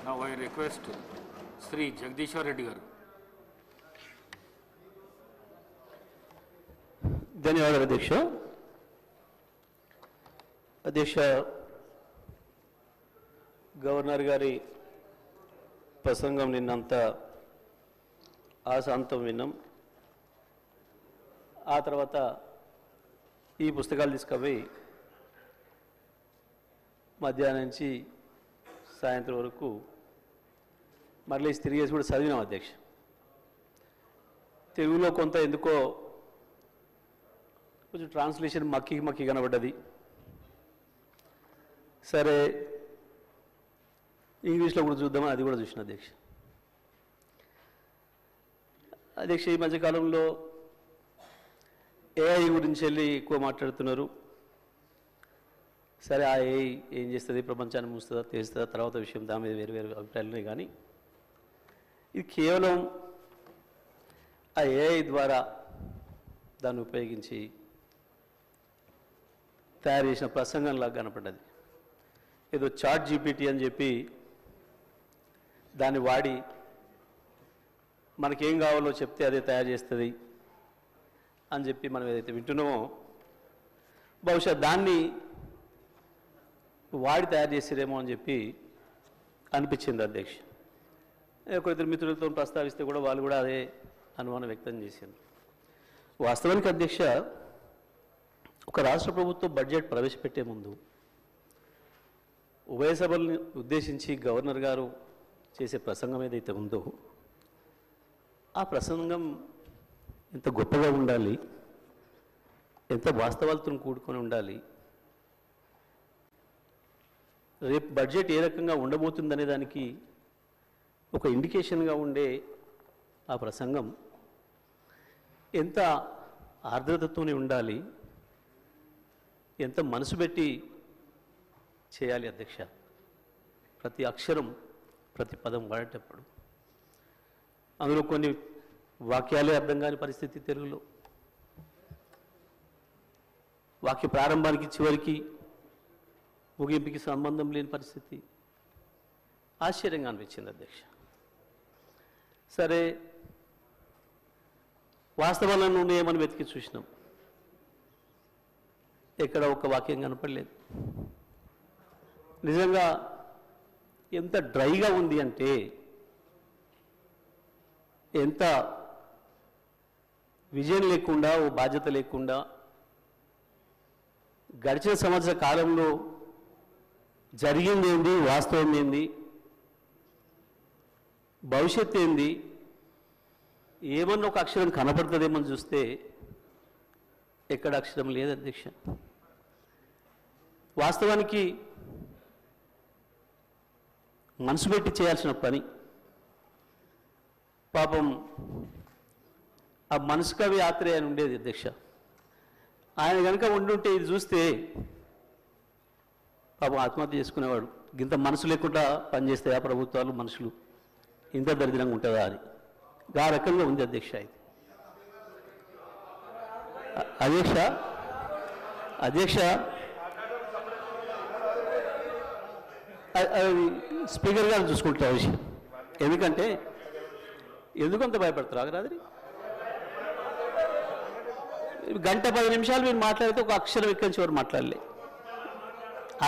Now I request Sri Jagdishwar Reddy garu. ధన్యవాదాలు అధ్యక్ష. అధ్యక్ష, గవర్నర్ గారి ప్రసంగం నిన్నంతా ఆశాంతం విన్నాం. ఆ తర్వాత ఈ పుస్తకాలు తీసుకుపోయి మధ్యాహ్నం నుంచి సాయంత్రం వరకు మళ్ళీ తిరిగేసి కూడా చదివినాం అధ్యక్ష. తెలుగులో కొంత ఎందుకో కొంచెం ట్రాన్స్లేషన్ మక్కి కనబడ్డది. సరే, ఇంగ్లీష్లో కూడా చూద్దామని అది కూడా చూసిన అధ్యక్ష. అధ్యక్ష, ఈ మధ్యకాలంలో ఏఐ గురించి వెళ్ళి ఎక్కువ మాట్లాడుతున్నారు. సరే, ఆ ఏఐ ఏం చేస్తుంది, ప్రపంచాన్ని మూస్తుందా తెలుస్తుందా తర్వాత విషయం, దాని మీద వేరు వేరు అభిప్రాయాలు ఉన్నాయి. కానీ ఇది కేవలం ఆ ఏఐ ద్వారా దాన్ని ఉపయోగించి తయారు చేసిన ప్రసంగంలాగా కనపడ్డది. ఏదో చాట్ జీపీటీ అని చెప్పి దాన్ని వాడి మనకేం కావాలో చెప్తే అదే తయారు చేస్తుంది అని చెప్పి మనం ఏదైతే వింటున్నామో, బహుశా దాన్ని వాడి తయారు చేసిరేమో అని చెప్పి అనిపించింది అధ్యక్ష. ఒక ఇద్దరు మిత్రులతో ప్రస్తావిస్తే కూడా వాళ్ళు కూడా అదే అనుమానం వ్యక్తం చేశారు. వాస్తవానికి అధ్యక్ష, ఒక రాష్ట్ర ప్రభుత్వం బడ్జెట్ ప్రవేశపెట్టే ముందు ఉభయ సభల్ని ఉద్దేశించి గవర్నర్ గారు చేసే ప్రసంగం ఏదైతే ఉందో ఆ ప్రసంగం ఎంత గొప్పగా ఉండాలి, ఎంత వాస్తవాలతో కూడుకొని ఉండాలి, రేపు బడ్జెట్ ఏ రకంగా ఉండబోతుందనే దానికి ఒక ఇండికేషన్గా ఉండే ఆ ప్రసంగం ఎంత ఆర్ద్రతతోనే ఉండాలి, ఎంత మనసు పెట్టి చేయాలి అధ్యక్ష. ప్రతి అక్షరం ప్రతి పదం వాడేటప్పుడు అందులో కొన్ని వాక్యాలే అర్థం కాని పరిస్థితి, తెలుగులో వాక్య ప్రారంభానికి చివరికి ముగింపుకి సంబంధం లేని పరిస్థితి ఆశ్చర్యంగా అనిపించింది అధ్యక్ష. సరే, వాస్తవాలను ఏమని వెతికి చూసినాం, ఎక్కడ ఒక వాక్యం కనపడలేదు. నిజంగా ఎంత డ్రైగా ఉంది అంటే, ఎంత విజయం లేకుండా, ఓ బాధ్యత లేకుండా గడిచిన సంవత్సర కాలంలో జరిగింది ఏంది, వాస్తవం ఏంది, భవిష్యత్తు ఏంది, ఏమన్నా ఒక అక్షరం కనపడుతుందేమని చూస్తే ఎక్కడ అక్షరం లేదు అధ్యక్ష. వాస్తవానికి మనసు పెట్టి చేయాల్సిన పని, పాపం ఆ మనసు కవి ఆత్రేయ అని ఉండేది అధ్యక్ష. ఆయన కనుక ఉండుంటే ఇది చూస్తే పాపం ఆత్మహత్య చేసుకునేవాడు. ఇంత మనసు లేకుండా పనిచేస్తే ఆ ప్రభుత్వాలు, మనుషులు ఇంత దరిద్రంగా ఉంటుందా అని ఆ రకంగా ఉంది అధ్యక్ష. ఇది అధ్యక్ష స్పీకర్ గారు చూసుకుంటారు విషయం. ఎందుకంటే ఎందుకంత భయపడతారు ఆగరాదని, గంట 10 నిమిషాలు మీరు మాట్లాడితే ఒక అక్షరం ఎక్కడి నుంచి ఎవరు మాట్లాడలే.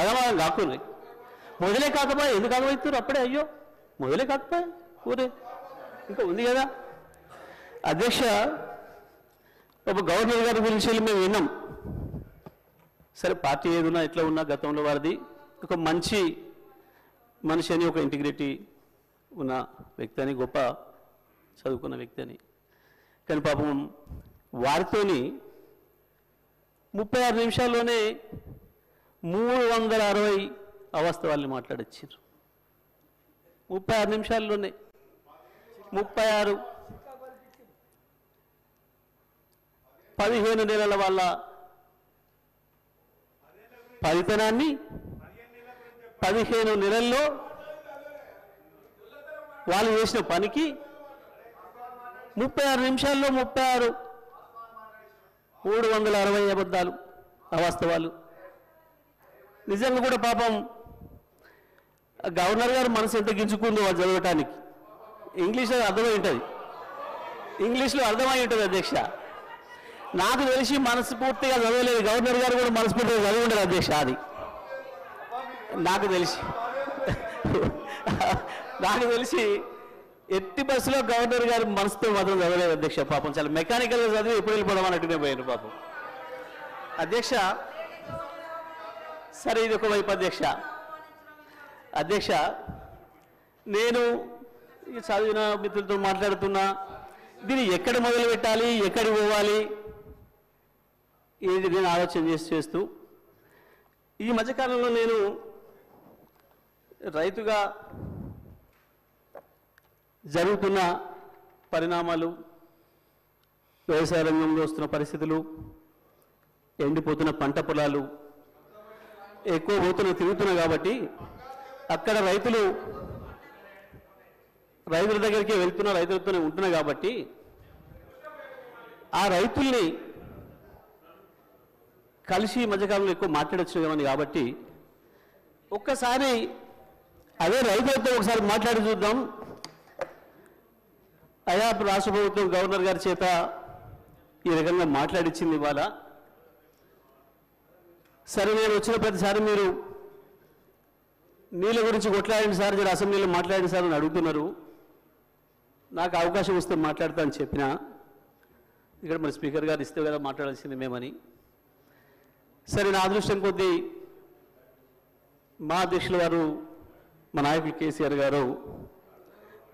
అగమాగం కాకుండా మొదలే కాకపోయా, ఎందుకు ఆగమవుతారు అప్పుడే, అయ్యో మొదలే కాకపోయా ఊరే ఇంకా ఉంది కదా అధ్యక్ష. ఒక గవర్నర్ గారి గురించి మేము విన్నాం. సరే, పార్టీ ఏదున్నా ఎట్లా ఉన్నా గతంలో వారిది ఒక మంచి మనిషి అని, ఒక ఇంటిగ్రిటీ ఉన్న వ్యక్తి అని, గొప్ప చదువుకున్న వ్యక్తి అని. కానీ పాపం వారితోని 36 నిమిషాల్లోనే 360 అవాస్తవాల్ని మాట్లాడొచ్చారు. 36 నిమిషాల్లోనే 36 15 నెలల వాళ్ళ ఫలితనాన్ని 15 నెలల్లో వాళ్ళు చేసిన పనికి 36 నిమిషాల్లో 360 అబద్ధాలు, అవాస్తవాలు. నిజంగా కూడా పాపం గవర్నర్ గారు మనసు ఎంత గింజుకుందో అది చదవటానికి. ఇంగ్లీష్లో అర్థమై ఉంటుంది, ఇంగ్లీష్లో అర్థమై ఉంటుంది అధ్యక్ష. నాకు తెలిసి మనస్ఫూర్తిగా చదవలేదు, గవర్నర్ గారు కూడా మనస్ఫూర్తిగా చదివి ఉండరు అధ్యక్ష. అది నాకు తెలిసి ఎట్టి బస్సులో గవర్నర్ గారు మనసుతో మాత్రం చదవలేదు అధ్యక్ష. పాపం చాలా మెకానికల్గా చదివి ఎప్పుడు వెళ్ళిపోవడం అన్నట్టునే పోయారు పాపం అధ్యక్ష. సరే, ఇది ఒకవైపు అధ్యక్ష. నేను చదివిన మిత్రులతో మాట్లాడుతున్నా, దీన్ని ఎక్కడ మొదలు పెట్టాలి, ఎక్కడికి పోవాలి, ఇది నేను ఆలోచన చేస్తూ ఈ మధ్యకాలంలో నేను రైతుగా జరుగుతున్న పరిణామాలు, వ్యవసాయ రంగంలో వస్తున్న పరిస్థితులు, ఎండిపోతున్న పంట పొలాలు, ఎక్కువ తిరుగుతున్నా కాబట్టి అక్కడ రైతుల దగ్గరికి వెళ్తున్నా, రైతులతోనే ఉంటున్నా కాబట్టి ఆ రైతుల్ని కలిసి మధ్యకాలంలో ఎక్కువ మాట్లాడొచ్చున్నామని కాబట్టి ఒక్కసారి అదే రైతులతో ఒకసారి మాట్లాడి చూద్దాం. అయా రాష్ట్ర ప్రభుత్వం గవర్నర్ గారి చేత ఈ రకంగా మాట్లాడించింది ఇవాళ. సరే, నేను వచ్చిన ప్రతిసారి మీరు నీళ్ళ గురించి కొట్లాడండి సార్, జర అసెంబ్లీలో మాట్లాడండి సార్ అని అడుగుతున్నారు. నాకు అవకాశం వస్తే మాట్లాడతా అని చెప్పిన, ఇక్కడ మరి స్పీకర్ గారు ఇస్తే కదా మాట్లాడాల్సింది మేమని. సరే, నా అదృష్టం కొద్దీ మా అధ్యక్షుల వారు, మా నాయకులు కేసీఆర్ గారు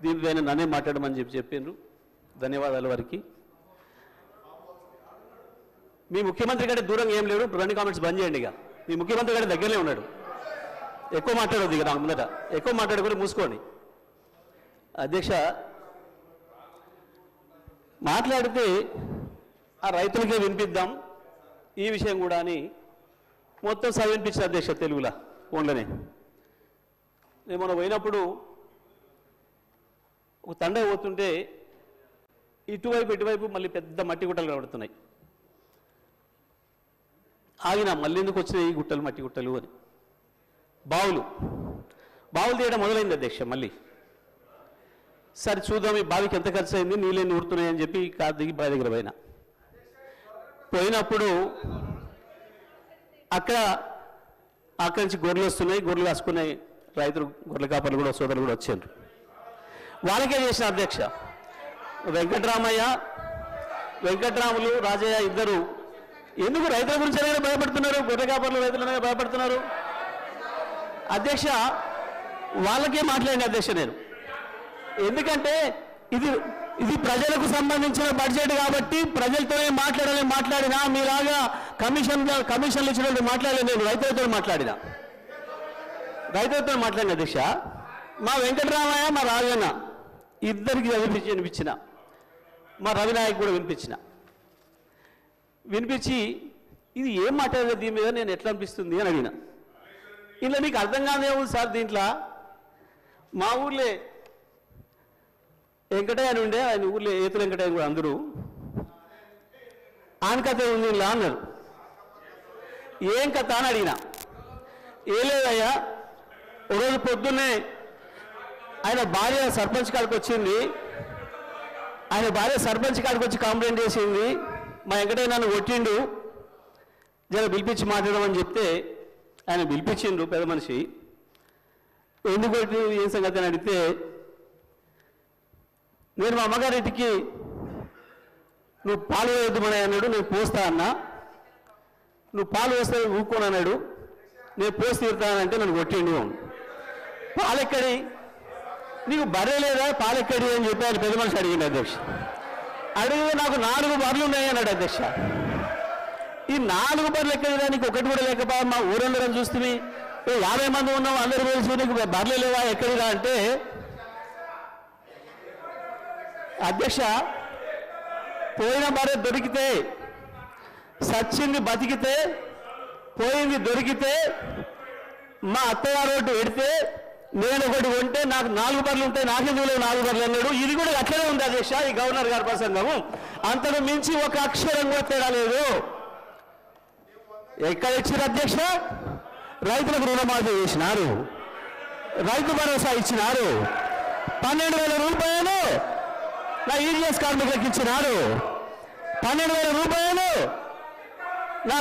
దీనిపైన నన్నే మాట్లాడమని చెప్పిండ్రు. ధన్యవాదాలు వారికి. మీ ముఖ్యమంత్రి కంటే దూరంగా ఏం లేడు, రెండు కామెంట్స్ బంద్ చేయండి. ఇక మీ ముఖ్యమంత్రి కంటే దగ్గరనే ఉన్నాడు, ఎక్కువ మాట్లాడవద్దు. ఇక నాకు ముందట ఎక్కువ మాట్లాడుకొని మూసుకోండి. అధ్యక్ష, మాట్లాడితే ఆ రైతులకే వినిపిద్దాం ఈ విషయం కూడా అని మొత్తం వినిపించిన అధ్యక్ష తెలుగులో ఫోన్లోనే. నేను మనం పోయినప్పుడు ఒక తండ పోతుంటే ఇటువైపు మళ్ళీ పెద్ద మట్టి గుట్టలు కనబడుతున్నాయి. ఆగిన మళ్ళీ ఎందుకు వచ్చినాయి ఈ గుట్టలు, మట్టి గుట్టలు అని. బావులు తీయడం మొదలైంది అధ్యక్ష. మళ్ళీ సరే చూద్దాం ఈ బావికి ఎంత ఖర్చు అయింది, నీళ్ళని ఊరుతున్నాయని చెప్పి కారు దిగి బావి దగ్గర పోయినప్పుడు అక్కడి నుంచి గొర్రెలు వస్తున్నాయి, గొర్రెలు కాసుకున్నాయి రైతులు, గొర్రెల కాపర్లు కూడా, సోదరులు కూడా వచ్చారు. వాళ్ళకే చేసిన అధ్యక్ష. వెంకట్రాములు, రాజయ్య ఇద్దరు ఎందుకు రైతుల గురించి అనేది భయపడుతున్నారు, గొర్రె కాపర్లు రైతులనే భయపడుతున్నారు అధ్యక్ష. వాళ్ళకే మాట్లాడిన అధ్యక్ష నేను. ఎందుకంటే ఇది ప్రజలకు సంబంధించిన బడ్జెట్ కాబట్టి ప్రజలతోనే మాట్లాడినా మీలాగా కమిషన్లు ఇచ్చినట్టు మాట్లాడలేదు. నేను రైతులతో మాట్లాడిన అధ్యక్ష. మా వెంకటరామయ్య, మా రాజన్న ఇద్దరికి వినిపించిన, మా రవినాయక్ కూడా వినిపించి ఇది ఏం మాట్లాడలేదు దీని మీద, నేను ఎట్లా అనిపిస్తుంది అని అడిగిన. ఇలా నీకు అర్థం కాదే ఉంది సార్, దీంట్లో మా ఊర్లే వెంకటయ్య అని ఉండే, ఆయన ఊర్లో ఏతుల వెంకటయ్య కూడా అందరూ ఆయన కథ ఉంది ఇలా అన్నారు. ఏం కథ అని అడిగిన. ఏ లేదయ్యా, ఒకరోజు పొద్దున్నే ఆయన భార్య సర్పంచ్ కాడికి వచ్చింది, వచ్చి కంప్లైంట్ చేసింది, మా వెంకటయ్య నన్ను కొట్టిండు, జర పిలిపించి మాట్లాడమని చెప్తే ఆయన పిలిపించిండు పెద్ద మనిషి. ఎందుకు కొట్టి ఏం సంగతి అని అడిగితే, నేను మా అమ్మగారింటికి నువ్వు పాలు వేయద్దుమని అన్నాడు, నేను పోస్తా అన్నా, నువ్వు పాలు వేస్తే ఊరుకోను అన్నాడు, నేను పోసి తీరుతానంటే నన్ను కొట్టిండు. పాలెక్కడి, నీకు బర్రె లేదా పాలెక్కడి అని చెప్పి ఆయన పెద్ద మనిషి అడిగింది అధ్యక్ష. అడిగితే నాకు 4 బర్రెలు ఉన్నాయి అన్నాడు అధ్యక్ష. ఈ 4 బర్రెలు ఎక్కడిదా, నీకు ఒకటి కూడా లేకపోయా, మా ఊరందరం చూస్తుంది 50 మంది ఉన్నాం, అందరూ తెలిసి నీకు బర్రెలు లేవా ఎక్కడిదా అంటే, అధ్యక్ష పోయిన బర్రె దొరికితే, సచ్చింది బతికితే, పోయింది దొరికితే, మా అత్తగారు ఒకటి పెడితే నేను ఒకటి కొంటే నాకు 4 బర్రెలు ఉంటాయి, నాకెందుకు 4 బర్రెలు అన్నాడు. ఇది కూడా అట్లనే ఉంది అధ్యక్ష ఈ గవర్నర్ గారి ప్రసంగము. అంతకు మించి ఒక అక్షరం కూడా తేడా లేదు. ఎక్కడ ఇచ్చారు అధ్యక్ష? రైతులకు రుణమాఫీ చేసినారు, రైతు భరోసా ఇచ్చినారు. 12,000 రూపాయలు నా ఈడిఎస్ కార్మికులకు ఇచ్చినారు. 12,000 రూపాయలు నా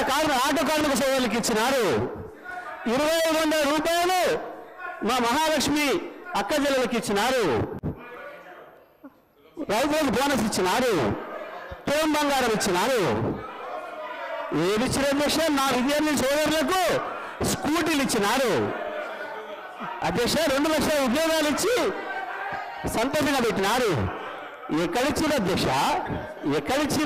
ఆటో కార్మిక సోదరులకు ఇచ్చినారు. 2,500 రూపాయలు మా మహాలక్ష్మి అక్క చెల్లెలకు ఇచ్చినారు. రైతులకు బోనస్ ఇచ్చినారు. తోం బంగారం ఇచ్చినారు. ఏమి ఇచ్చిన అధ్యక్ష? నా విద్యార్థి సోదరులకు స్కూటీలు ఇచ్చినారు. అధ్యక్ష 2 లక్షల ఉద్యోగాలు ఇచ్చి సంతోషంగా పెట్టినారు. ఎక్కడిచ్చిన అధ్యక్ష? ఎక్కడిచ్చి